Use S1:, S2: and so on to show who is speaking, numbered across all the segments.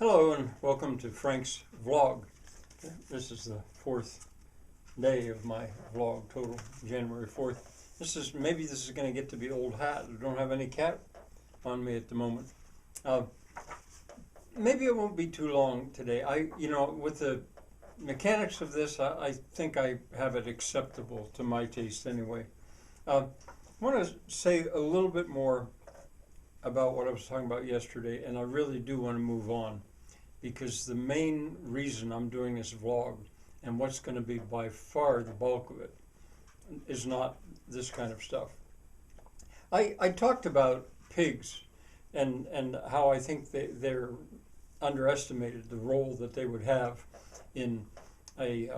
S1: Hello and welcome to Frank's vlog. This is the fourth day of my vlog total, January 4th. Maybe this is going to get to be old hat. I don't have any cat on me at the moment. Maybe it won't be too long today. With the mechanics of this, I think I have it acceptable to my taste anyway. I want to say a little bit more about what I was talking about yesterday, and I really do want to move on because the main reason I'm doing this vlog and what's going to be by far the bulk of it is not this kind of stuff. I talked about pigs and how I think they're underestimated, the role that they would have in a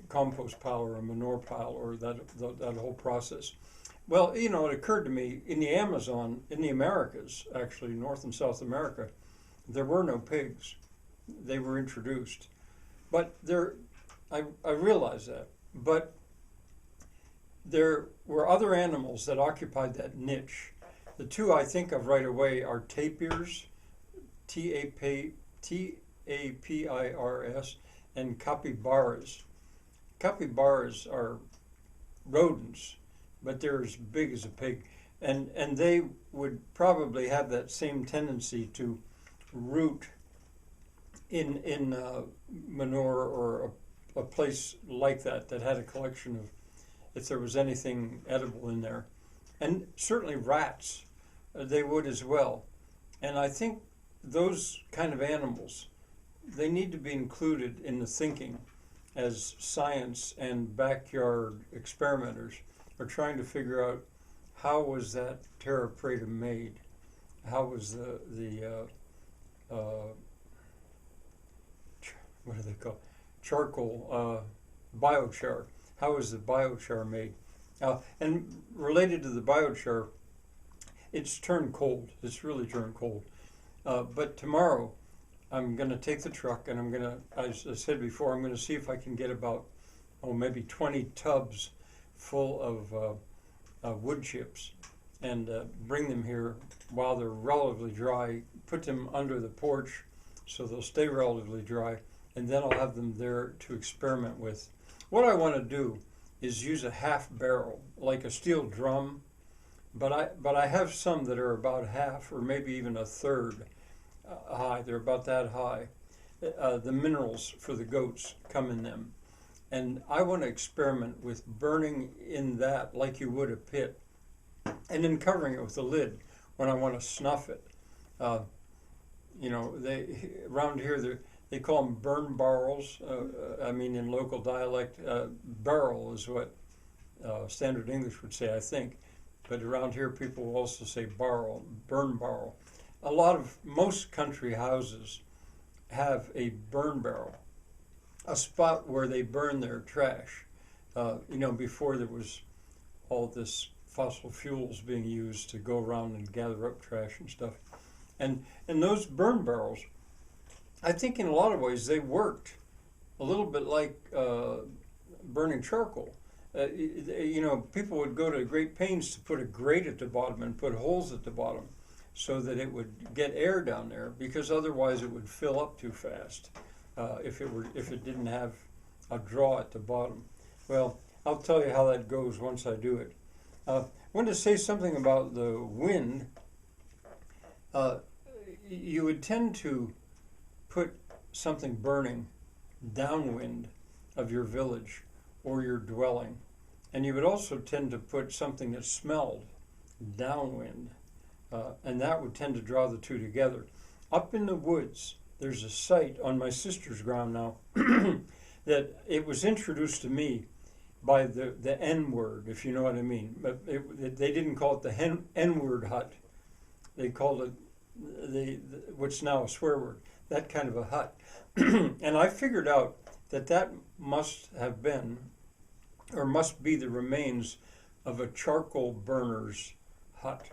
S1: compost pile or a manure pile or that whole process. Well, it occurred to me in the Amazon, in the Americas, actually, North and South America, there were no pigs. They were introduced. But I realized that. But there were other animals that occupied that niche. The two I think of right away are tapirs, Tapirs, and capybaras. Capybaras are rodents, but they're as big as a pig. And they would probably have that same tendency to root in manure or a place like that had a collection of, if there was anything edible in there. And certainly rats, they would as well. And I think those kind of animals, they need to be included in the thinking as science and backyard experimenters are trying to figure out how was that Terra Preta made? How was the what do they call charcoal biochar? How was the biochar made? And related to the biochar, it's turned cold. It's really turned cold. But tomorrow, I'm going to take the truck and I'm going to, as I said before, I'm going to see if I can get about, maybe 20 tubs full of wood chips and bring them here while they're relatively dry, put them under the porch so they'll stay relatively dry, and then I'll have them there to experiment with. What I want to do is use a half barrel, like a steel drum, but I have some that are about half or maybe even a third high. They're about that high. The minerals for the goats come in them. And I want to experiment with burning in that like you would a pit, and then covering it with a lid when I want to snuff it. They around here they call them burn barrels. In local dialect, barrel is what standard English would say, I think. But around here, people will also say barrel, burn barrel. Most country houses have a burn barrel, a spot where they burn their trash. Before there was all this fossil fuels being used to go around and gather up trash and stuff. And those burn barrels, I think in a lot of ways they worked a little bit like burning charcoal. People would go to great pains to put a grate at the bottom and put holes at the bottom so that it would get air down there, because otherwise it would fill up too fast if it didn't have a draw at the bottom. Well, I'll tell you how that goes once I do it. I wanted to say something about the wind. You would tend to put something burning downwind of your village or your dwelling. And you would also tend to put something that smelled downwind. And that would tend to draw the two together. Up in the woods, there's a site on my sister's ground now that it was introduced to me by the N-word, if you know what I mean. But they didn't call it the N-word hut. They called it what's now a swear word, that kind of a hut. And I figured out that must have been, or must be, the remains of a charcoal burner's hut.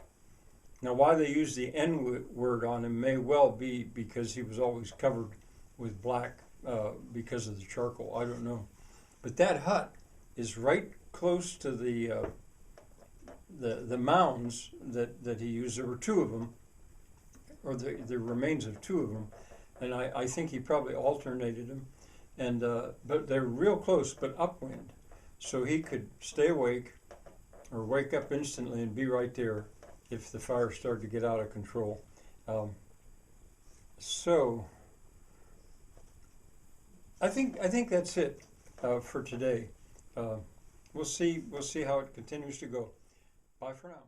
S1: Now, why they use the N-word on him may well be because he was always covered with black because of the charcoal. I don't know. But that hut is right close to the mounds that he used. There were two of them, or the remains of two of them, and I think he probably alternated them, and but they're real close, but upwind, so he could stay awake or wake up instantly and be right there if the fire started to get out of control. So I think that's it for today. We'll see how it continues to go. Bye for now.